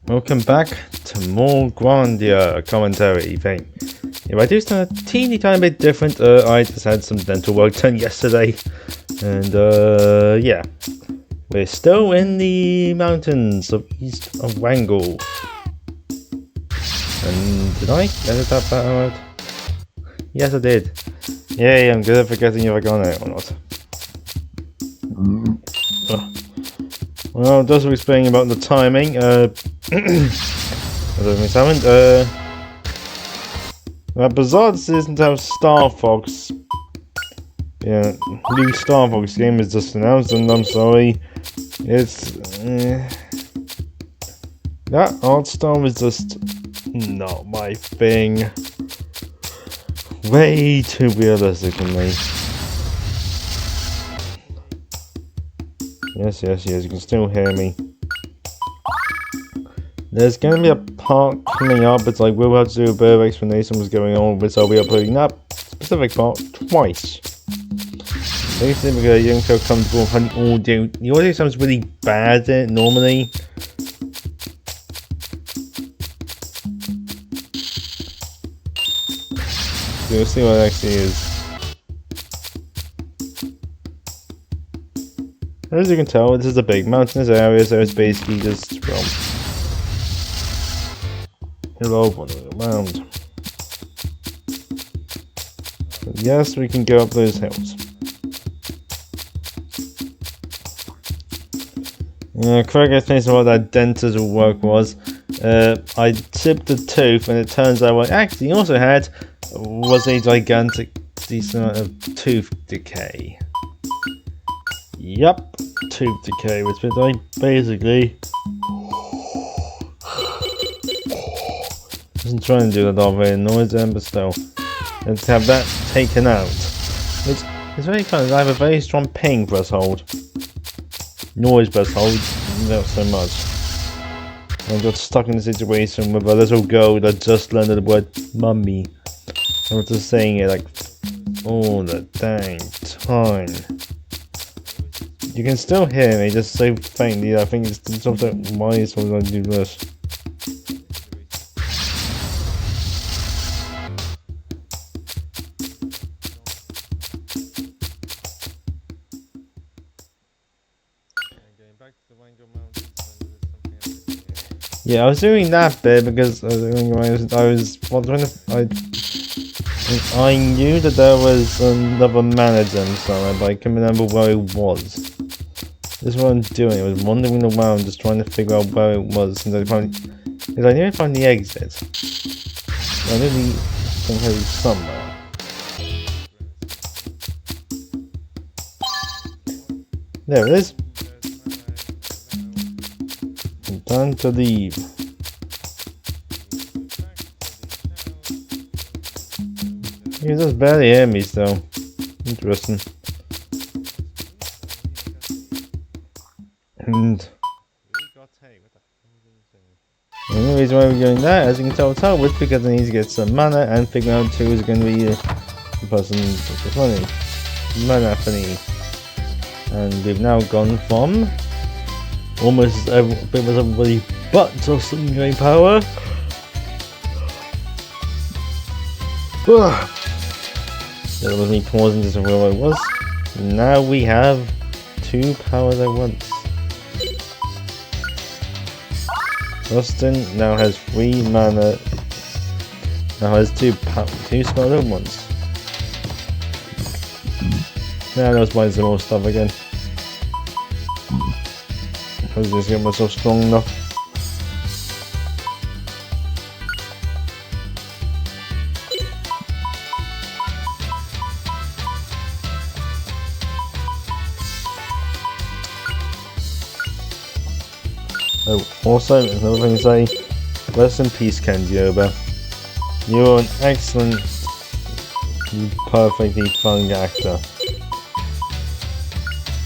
Welcome back to more Grandia commentary thing. If I do something a teeny tiny bit different, I just had some dental work done yesterday. And yeah. We're still in the mountains of east of Wangle. And did I edit that part out? Yes I did. Yay, I'm good at forgetting if I got it or not. Well, just explaining about the timing, bizarre decision to have Star Fox. Yeah, new Star Fox game is just announced, and I'm sorry. It's that art style is just not my thing. Way too realistic in me. Yes, you can still hear me. There's gonna be a part coming up, but I will have to do a bit of explanation what's going on with, so I'll be uploading that specific part twice. Basically, because you don't feel comfortable with having audio. The audio sounds really bad normally. So you'll see what it actually is. As you can tell, this is a big mountainous area, so it's basically just, well, hello, wandering around. But yes, we can go up those hills. Correct explanation of what that dentist work was. I chipped a tooth, and it turns out what I actually also had was a gigantic decent amount of tooth decay. Yup, tooth decay, which means I basically wasn't trying to do that all very noisy, but still, let's have that taken out. Which is very funny. I have a very strong pain threshold. Noise threshold, not so much. I got stuck in a situation with a little girl that just learned the word mummy. I was just saying it like all the dang time. You can still hear me, just so faintly. I think it's something. Why is someone do this? Yeah, I was doing that bit because I knew that there was another manager inside, but I can't remember where it was. This is what I'm doing. I was wandering around just trying to figure out where it was, since because I knew I found the exit. I knew the thing was somewhere. There it is. Time to leave. You can just barely hear me, so interesting. And the only reason why we're doing that, as you can tell, was because I need to get some mana and figure out who is going to be the person with the money. Mana funny. And we've now gone from almost everybody but just some great power. That was me pausing just where I was. Now we have 2 powers at once. Austin now has 3 mana. Now has 2 spells at once. Now let's buy some more stuff again. I was just getting myself strong enough. Oh, also, another thing to say, rest in peace, Grandia. You're an excellent, perfectly fun actor.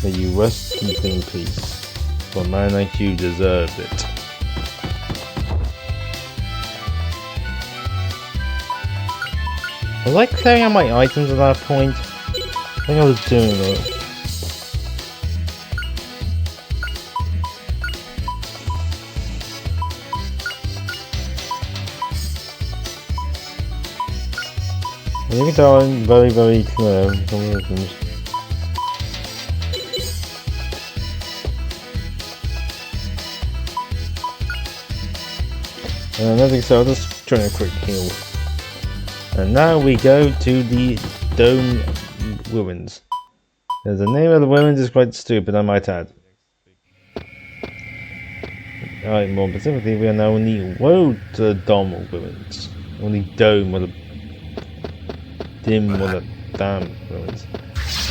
May you rest in clean peace. For a man like you deserved it. I like clearing out my items at that point. I think I was doing it. And you can tell I'm very clear with conversions. I think so, I'll just try a quick heal. And now we go to the Dome Ruins. The name of the ruins is quite stupid, I might add. Alright, more specifically, we are now on the road to the Dome Ruins. On the Dome, or the Dim, or the Dam Ruins.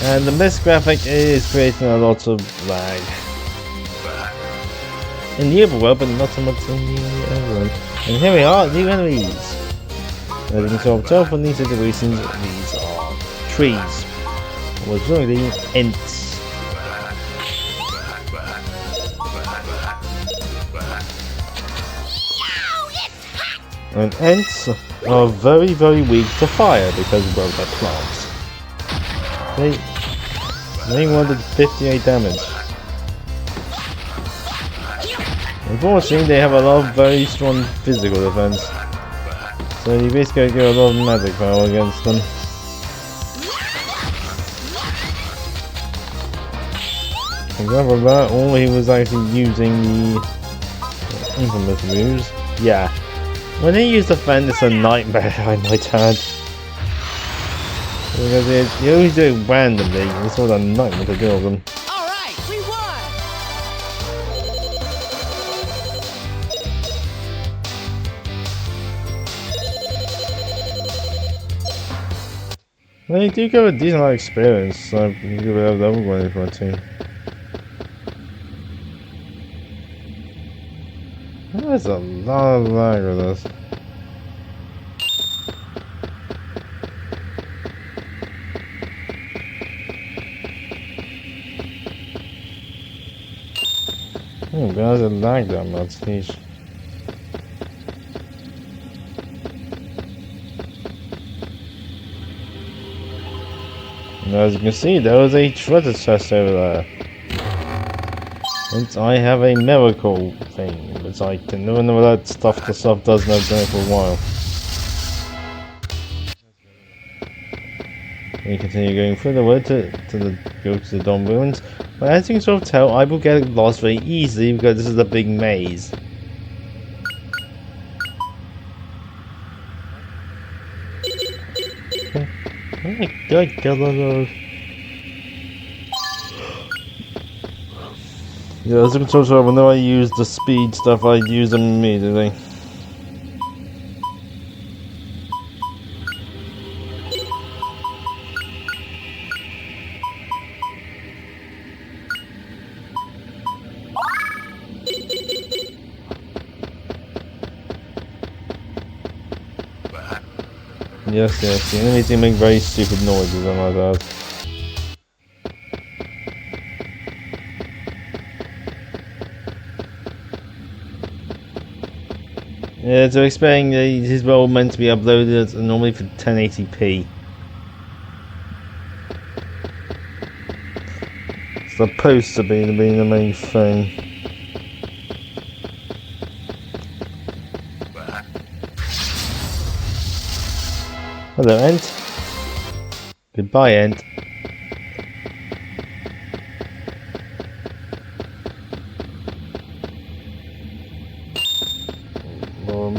And the mist graphic is creating a lot of lag. In the overworld, but not so much in the overworld. And here we are, new enemies. As you can tell from these situations, these are trees. Or really ents. And ents are very weak to fire because of their plants. They wanted 58 damage. Unfortunately, they have a lot of very strong physical defense. So you basically get a lot of magic power against them. Example of that, or he was actually using the infamous moves. Yeah. When he used the Fend, it's a nightmare, I might add. Because you always do it randomly, it's sort of a nightmare to deal with them. Alright, we won! Well, you do get a decent amount of experience, so you could have level one for a team. There's a lot of lag with this. Oh, there's a lag that much, geez. And as you can see, there was a treasure chest over there. And I have a miracle thing, which I can never know what that stuff does and I've done it for a while. And you continue going through the wood to go to the Dome Ruins. But as you can sort of tell, I will get lost very easily because this is a big maze. Oh my god, yeah, as you can tell, whenever I use the speed stuff, I use them immediately. Yes, the enemies do make very stupid noises, I might add. Yeah, so expecting his well meant to be uploaded normally for 1080p. It's supposed to be the main thing. Hello, Ent. Goodbye, Ent.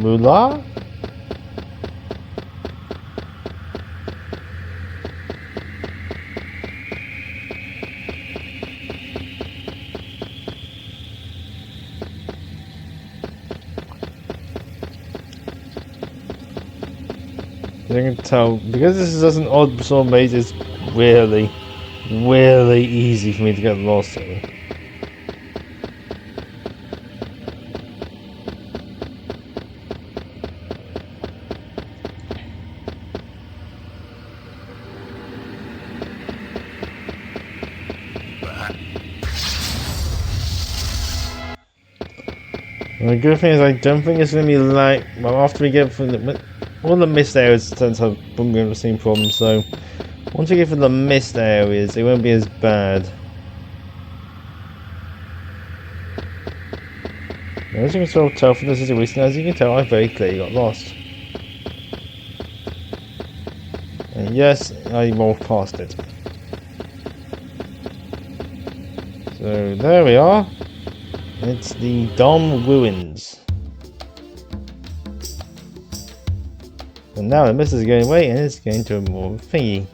Moolah? You can tell, because this is an odd sort of maze, it's really easy for me to get lost in. And the good thing is I don't think it's going to be like, well, after we get from all the mist areas tend to have the same problem, so once we get from the mist areas it won't be as bad. Now, as you can sort of tell from the situation, as you can tell I very clearly got lost. And yes, I walked past it. So there we are. It's the Dom Ruins. And now the mist is going away and it's going to a more thingy.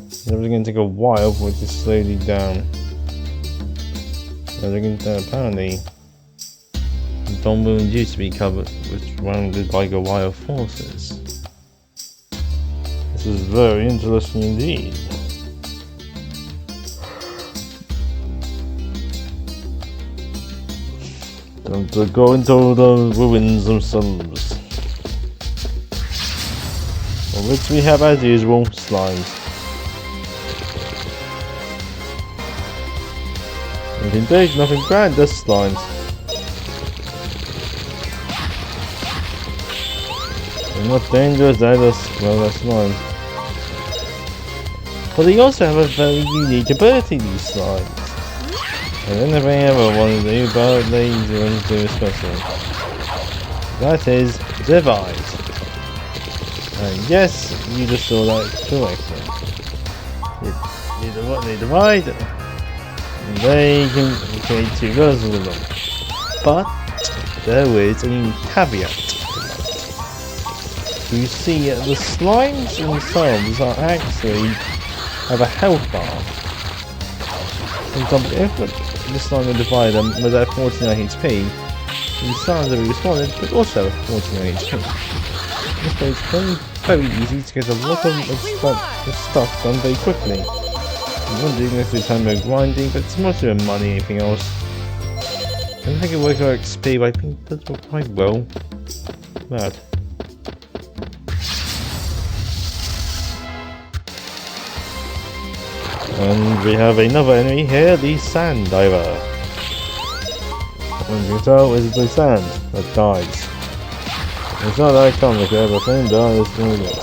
It's going to take a while for it to slowly down. Apparently, the Dom Ruins used to be covered with surrounded by Goliath forces. This is very interesting indeed. Time to go into the ruins themselves. For which we have, as usual, slimes. Nothing big, nothing grand, just slimes. They're not dangerous, they're just, well, they're slimes. But they also have a very unique ability, these slimes. I don't know if I ever want to do, but they want to do especially. That is divide. And yes, you just saw that correctly. They divide, and they can create two versions of them. But there is a caveat to that. You see, the slimes themselves are actually have a health bar. For example, if this slime will divide them with that 49 HP, the slimes will be responded but also 49 HP. This way it's very easy to get a lot of stuff done very quickly. I'm not doing this through time of grinding, but it's mostly with money, anything else. I don't think it works out XP, but I think it does work quite well. Bad. And we have another enemy here, the Sand Diver. And you can tell it's the sand that dies. It's not that complicated, but same die is doing it.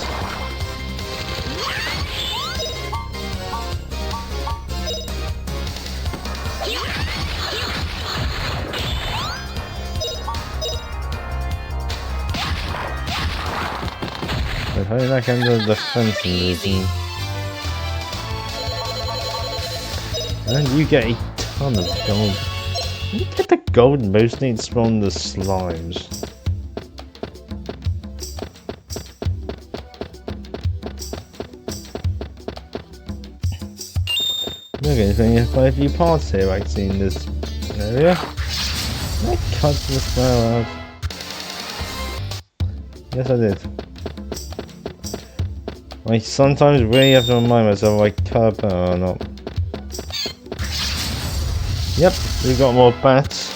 But how did I can do the fencing routine? And you get a ton of gold. You get the gold mostly it's from the slimes. Okay, so you have quite a few parts here actually in this area. I cut this flower out. Yes I did. I sometimes really have to remind myself if I cut a power or not. Yep, we've got more bats.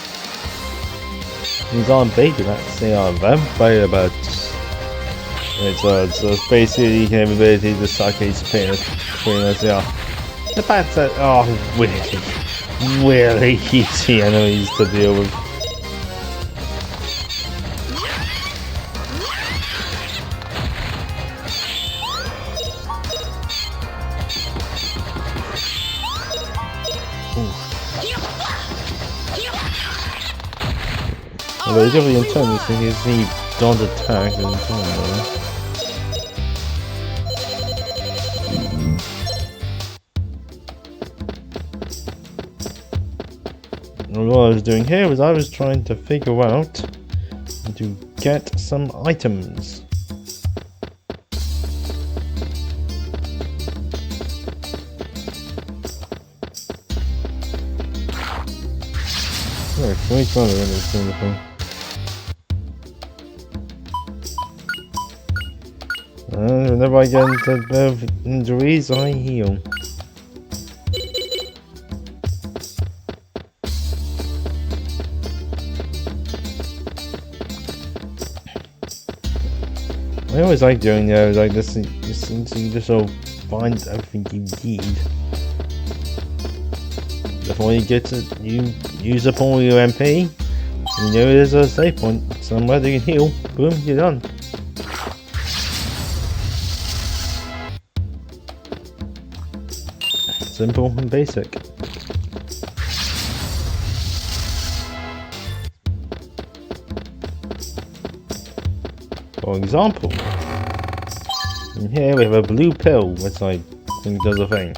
These aren't baby bats, they are vampire bats. It's basically the ability to suck HP between us, yeah. The bats are really easy enemies to deal with. Although it's definitely intense, I think it's the don't attack in time. What I was doing here was I was trying to figure out to get some items. Alright, which one is this? And whenever I get into a bit of injuries, I heal. I always like doing those, like this seems to just sort of find everything you need. Before you get to, you use up all your MP, you know there's a save point somewhere that you can heal, boom, you're done. Simple and basic. For example, in here we have a blue pill, which I think does a thing.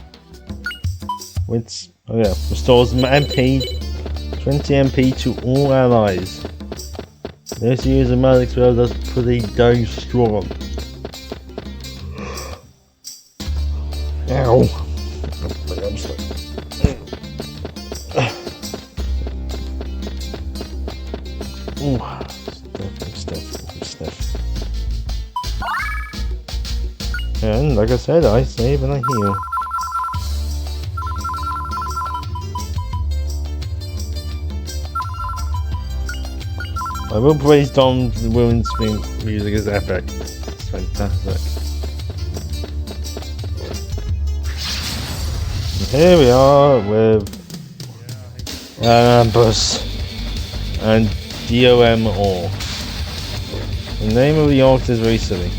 Which, oh yeah, restores MP, 20 MP to all allies. This use of magic spell does pretty dang strong. Ow! I'm stuck. Stuff. And like I said, I save and I heal. I will praise Dom's wounds music is epic. It's fantastic. And here we are with Ambush and DOM Orcs. The name of the Orcs is very silly.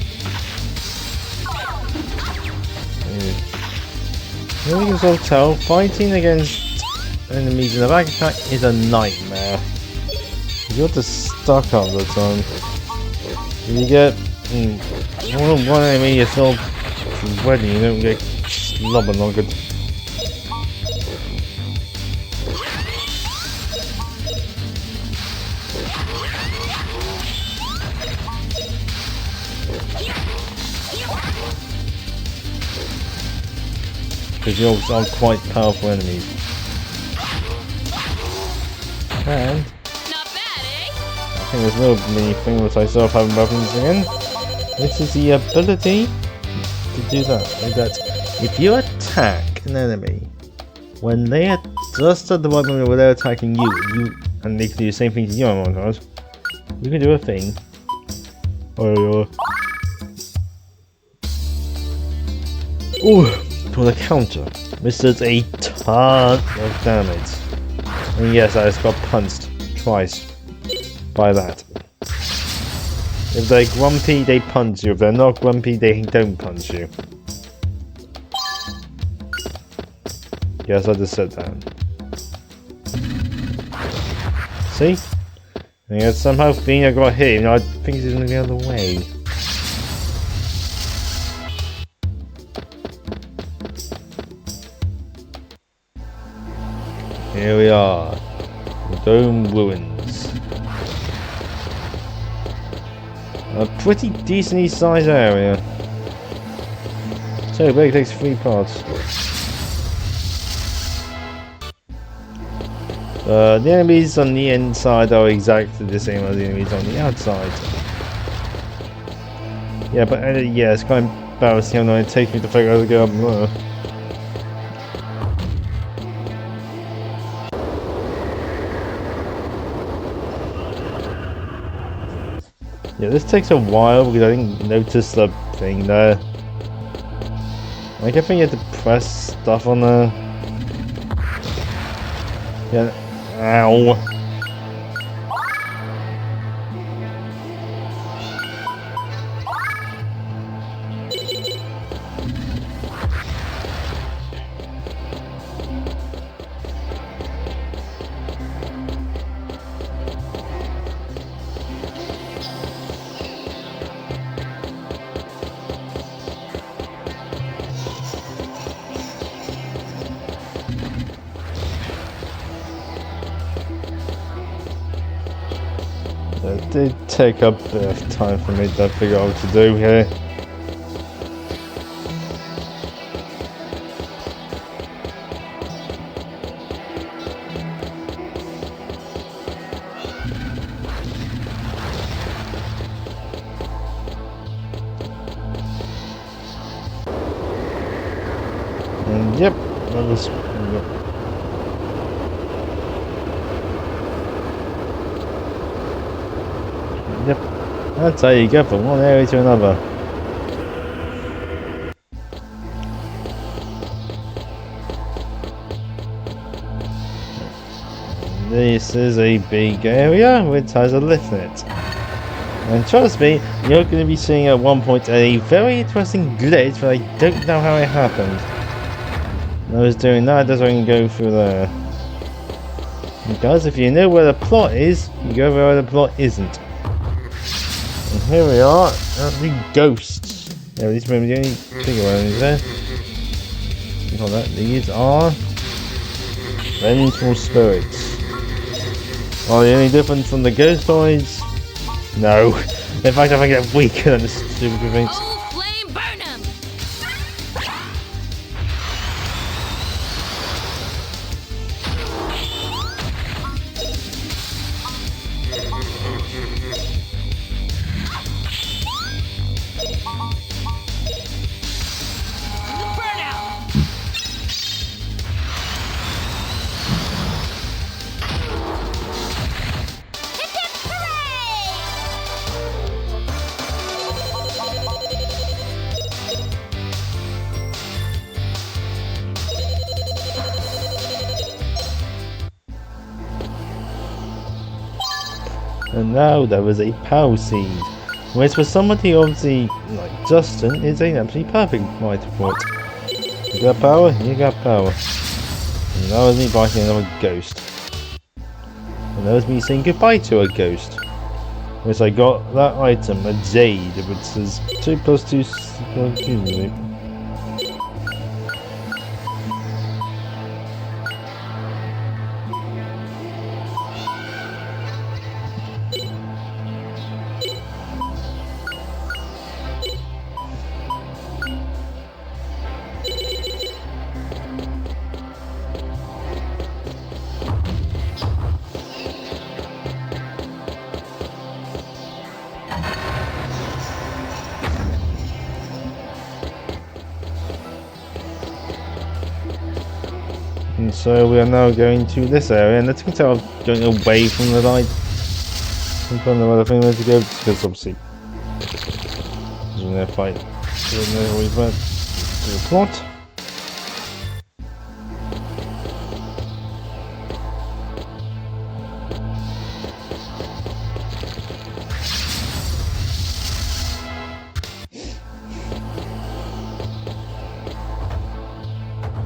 Here you can sort of tell, fighting against enemies in the back attack is a nightmare. You're just stuck all the time. You get one enemy, you're still sweating, you don't get slobbering on good. Because you are quite powerful enemies. And I think there's no mini thing which I saw of having weapons again. Which is the ability to do that. Like that. If you attack an enemy when they are just at the right moment where they're attacking you, and they can do the same thing to you on montage, you can do a thing. Called a counter. This does a ton of damage. And yes, I just got punched twice by that. If they're grumpy, they punch you. If they're not grumpy, they don't punch you. Yes, I just said that. See? And yet somehow think I got hit, I think he's gonna go the other way. Here we are, the Dome Ruins. A pretty decently sized area. So big, it takes 3 parts. The enemies on the inside are exactly the same as the enemies on the outside. Yeah, but yeah, it's kind of embarrassing how long it takes me to figure out how to get up there. Yeah, this takes a while because I didn't notice the thing there. Like, I think you have to press stuff on there. Yeah. Ow. It did take up a bit of time for me to figure out what to do here. And yep, that was... Yep, that's how you go from one area to another. This is a big area which has a lift in it. And trust me, you're going to be seeing at one point a very interesting glitch, but I don't know how it happened. I was doing that, that's why I can go through there. Because if you know where the plot is, you go where the plot isn't. And here we are at the ghosts. Yeah, these are the only bigger ones there. Got that. These are vengeful spirits. Are the only difference from the ghost toys? No. In fact, I think they're weaker than the stupid things. Oh, flame burn 'em! Burnout! Hip hip hooray! And now there is a power seed, which for somebody obviously like Justin is an absolutely perfect item for it. You got power, you got power. And that was me biting another ghost. And that was me saying goodbye to a ghost. Which I got that item, a jade, which says 2 plus 2 2. And so we are now going to this area, and as you can tell, I'm going away from the light. I'm finding the other thing where to go, because obviously there's no fight. So now we've got to the plot.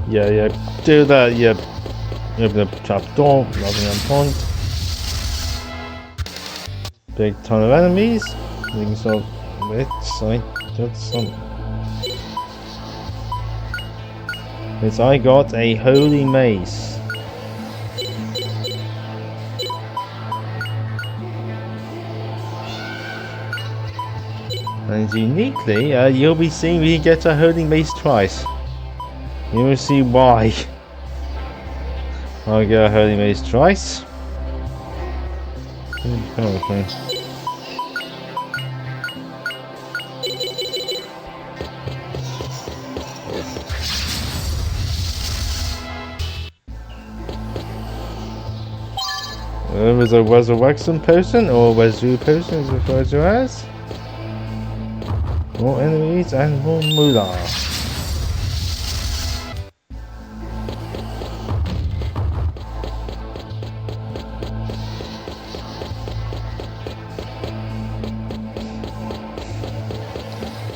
Yeah, do that, yeah. Open the trap door, nothing on point. Big ton of enemies. You can sort bits, I got some. Yes, I got a holy mace. And uniquely, you'll be seeing me get a holy mace twice. You will see why. I'll get a holy mace twice. Okay. Was a resurrection potion, or Wazoo potion is referred to as. More enemies and more moolah.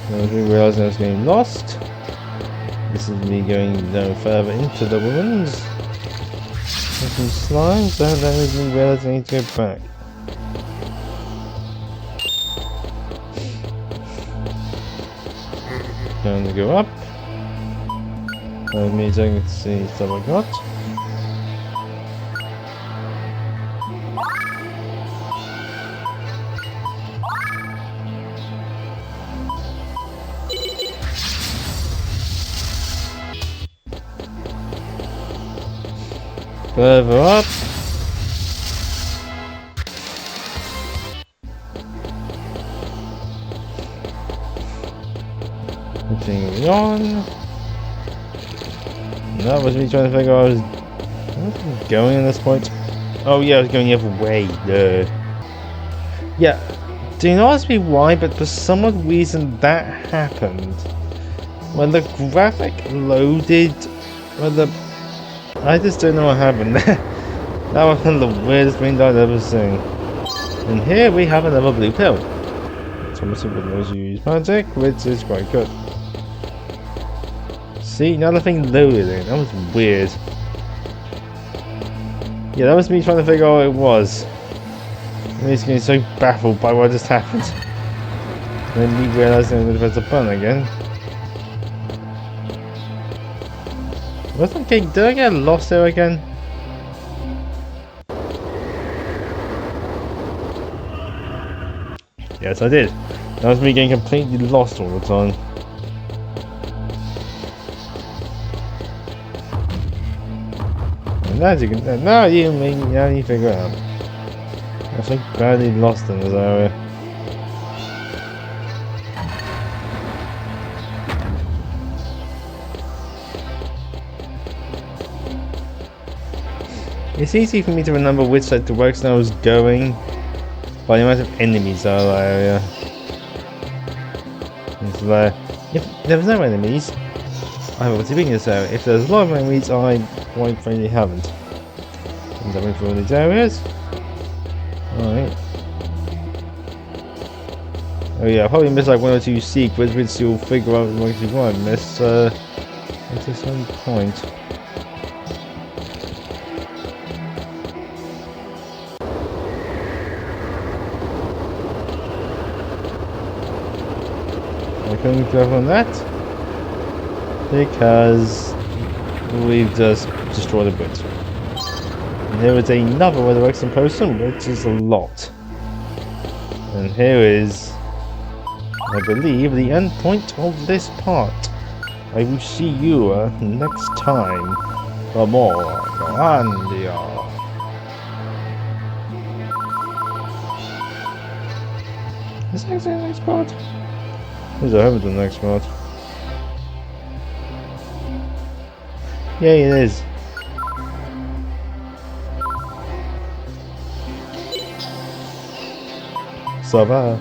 I didn't realise I was getting lost. This is me going no further into the ruins. There's some slimes, and then I didn't realise I need to go back. Going to go up. That means I can see stuff I got. Further up. Continuing on. That was me trying to figure out where I was going at this point. Oh yeah, I was going the other way. Yeah, do not ask me why, but for some odd reason that happened. When the graphic loaded, I just don't know what happened there. That was one of the weirdest things I've ever seen. And here we have another blue pill. It's almost with those who use magic, which is quite good. See, another thing loaded in. That was weird. Yeah, that was me trying to figure out what it was. I'm just getting so baffled by what just happened. Made me realise I'm going to button again. Wasn't did I get lost there again? Yes, I did. That was me getting completely lost all the time. And now you can, now you figure it out. I'm so badly lost in this area. It's easy for me to remember which side the direction I was going by the amount of enemies out of that area. It's like, if there was no enemies, I would be in this area. If there's a lot of enemies, I quite frankly haven't. I'm going through all these areas. Alright. Oh yeah, I'll probably miss like 1 or 2 secrets, which you'll figure out what you want to miss at some point. I couldn't go on that because we've just destroyed a bit. And here is another resurrection potion, which is a lot. And here is, I believe, the end point of this part. I will see you next time for more Grandia. Is that the next part? Who's I hope the next part? Yeah, it is. Ça va.